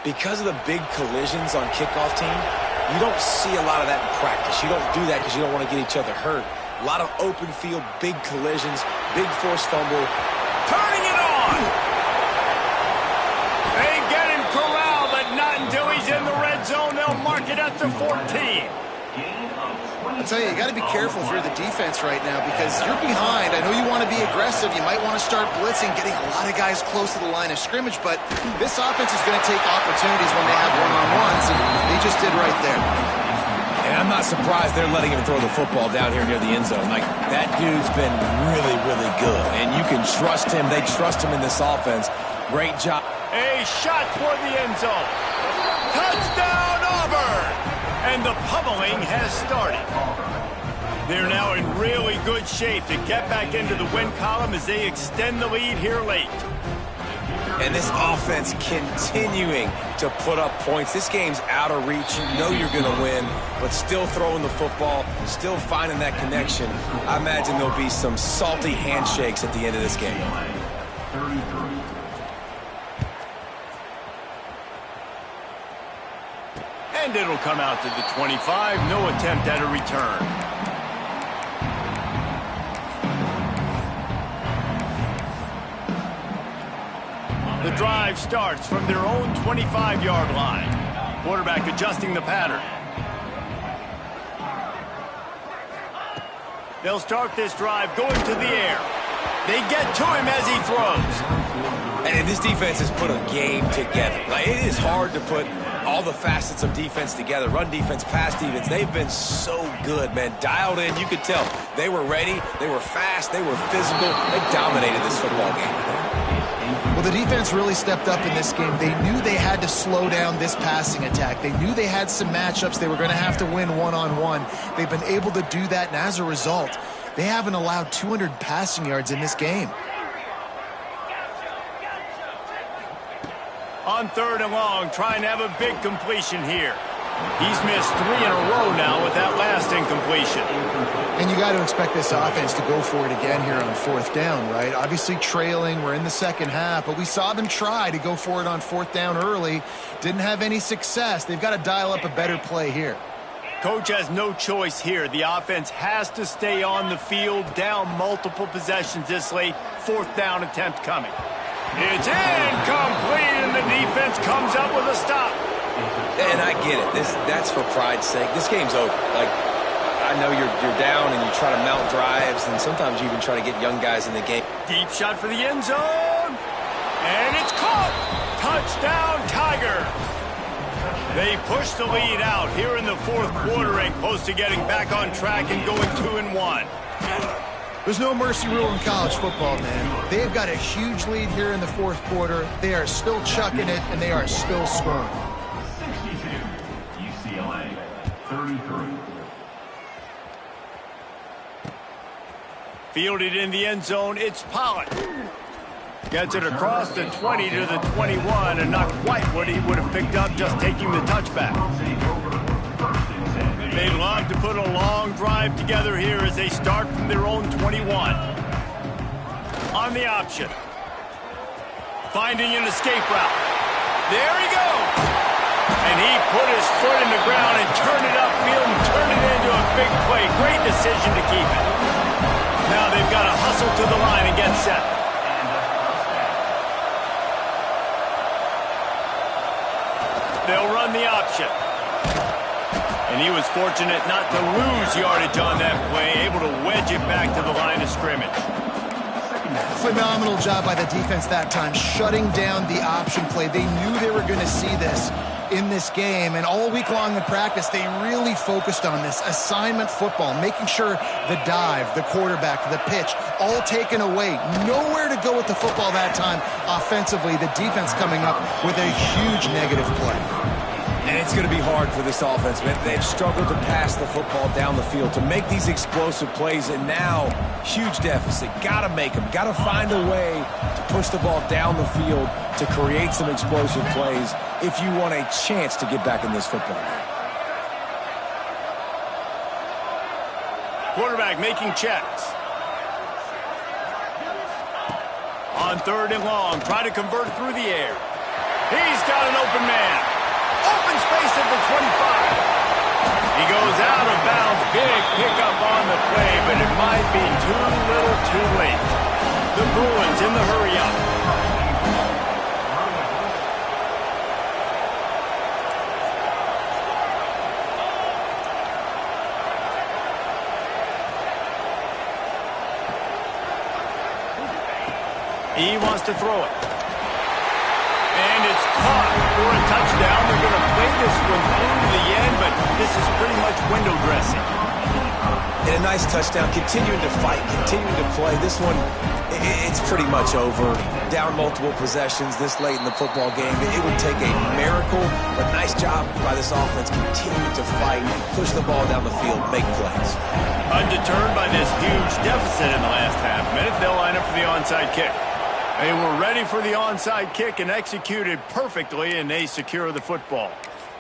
Because of the big collisions on kickoff team, You don't see a lot of that in practice. You don't do that because you don't want to get each other hurt. A lot of open field, big collisions, big forced fumble. Turning it on! They get him corralled, but not until he's in the red zone. They'll mark it at the 14. I'll tell you, you got to be careful if you're the defense right now because you're behind. I know you want to be aggressive. You might want to start blitzing, getting a lot of guys close to the line of scrimmage, but this offense is going to take opportunities when they have one-on-ones, and they just did right there. And I'm not surprised they're letting him throw the football down here near the end zone. Like, that dude's been really, really good, and you can trust him. They trust him in this offense. Great job. A shot toward the end zone. Touchdown, Auburn! And the pummeling has started. They're now in really good shape to get back into the win column as they extend the lead here late. And this offense continuing to put up points. This game's out of reach. You know you're going to win, but still throwing the football, still finding that connection. I imagine there'll be some salty handshakes at the end of this game. 33. And it'll come out to the 25. No attempt at a return. The drive starts from their own 25-yard line. Quarterback adjusting the pattern. They'll start this drive going to the air. They get to him as he throws. And this defense has put a game together. Like, it is hard to put all the facets of defense together. Run defense, pass defense. They've been so good, man. Dialed in. You could tell. They were ready. They were fast. They were physical. They dominated this football game. Well, the defense really stepped up in this game. They knew they had to slow down this passing attack. They knew they had some matchups they were going to have to win one-on-one. They've been able to do that, and as a result, they haven't allowed 200 passing yards in this game. On 3rd and long, trying to have a big completion here. He's missed 3 in a row now with that last incompletion. And you got to expect this offense to go for it again here on 4th down, right? Obviously trailing, we're in the second half, but we saw them try to go for it on 4th down early. Didn't have any success. They've got to dial up a better play here. Coach has no choice here. The offense has to stay on the field, down multiple possessions this late. 4th down attempt coming. It's incomplete, and the defense comes up with a stop. And I get it. That's for pride's sake. This game's over. Like, I know you're down and you try to mount drives, and sometimes you even try to get young guys in the game. Deep shot for the end zone. And it's caught. Touchdown, Tiger. They push the lead out here in the 4th quarter and close to getting back on track and going 2-1. There's no mercy rule in college football, man. They've got a huge lead here in the 4th quarter. They are still chucking it, and they are still scoring. 62. UCLA. 33. Fielded in the end zone, it's Pollard. Gets it across the 20 to the 21, and not quite what he would have picked up just taking the touchback. They'd love to put a long drive together here as they start from their own 21. On the option. Finding an escape route. There he goes. And he put his foot in the ground and turned it upfield and turned it into a big play. Great decision to keep it. Now they've got to hustle to the line and get set. They'll run the option. And he was fortunate not to lose yardage on that play, able to wedge it back to the line of scrimmage. Phenomenal job by the defense that time, shutting down the option play. They knew they were going to see this in this game, and all week long in practice, they really focused on this assignment football, making sure the dive, the quarterback, the pitch, all taken away. Nowhere to go with the football that time offensively. The defense coming up with a huge negative play. And it's going to be hard for this offense, man. They've struggled to pass the football down the field, to make these explosive plays, and now, huge deficit. Got to make them. Got to find a way to push the ball down the field to create some explosive plays if you want a chance to get back in this football game. Quarterback making checks. On 3rd and long, try to convert through the air. He's got an open man. Open space at the 25. He goes out of bounds. Big pickup on the play, but it might be too little too late. The Bruins in the hurry-up. He wants to throw it. And it's caught for a touchdown. They're going to play this one through to the end, but this is pretty much window dressing. And a nice touchdown, continuing to fight, continuing to play. This one, it's pretty much over. Down multiple possessions this late in the football game. It would take a miracle, but nice job by this offense. Continue to fight, push the ball down the field, make plays. Undeterred by this huge deficit in the last half minute, they'll line up for the onside kick. They were ready for the onside kick and executed perfectly, and they secure the football.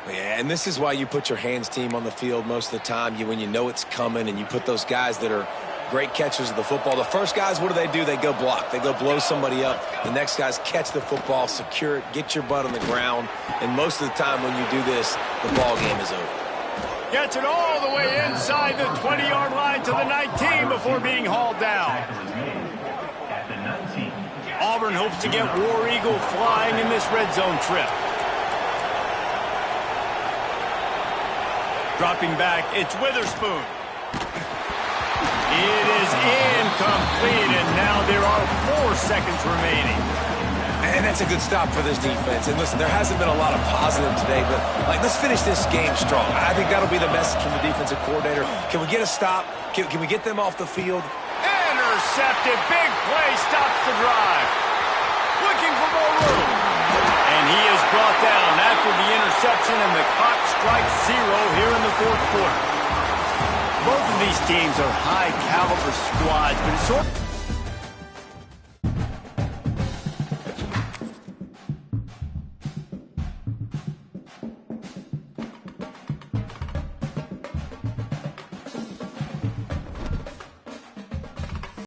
Yeah, and this is why you put your hands team on the field most of the time. When you know it's coming, and you put those guys that are great catchers of the football. The first guys, what do? They go block. They go blow somebody up. The next guys catch the football, secure it, get your butt on the ground. And most of the time when you do this, the ball game is over. Gets it all the way inside the 20-yard line to the 19 before being hauled down. Auburn hopes to get War Eagle flying in this red zone trip. Dropping back, it's Witherspoon. It is incomplete, and now there are 4 seconds remaining. And that's a good stop for this defense. And listen, there hasn't been a lot of positive today, but let's finish this game strong. I think that'll be the message from the defensive coordinator. Can we get a stop? Can we get them off the field? Intercepted. Big play stops the drive. Looking for more room. And he is brought down after the interception, and the clock strikes 0 here in the fourth quarter. Both of these teams are high-caliber squads, but it's sort of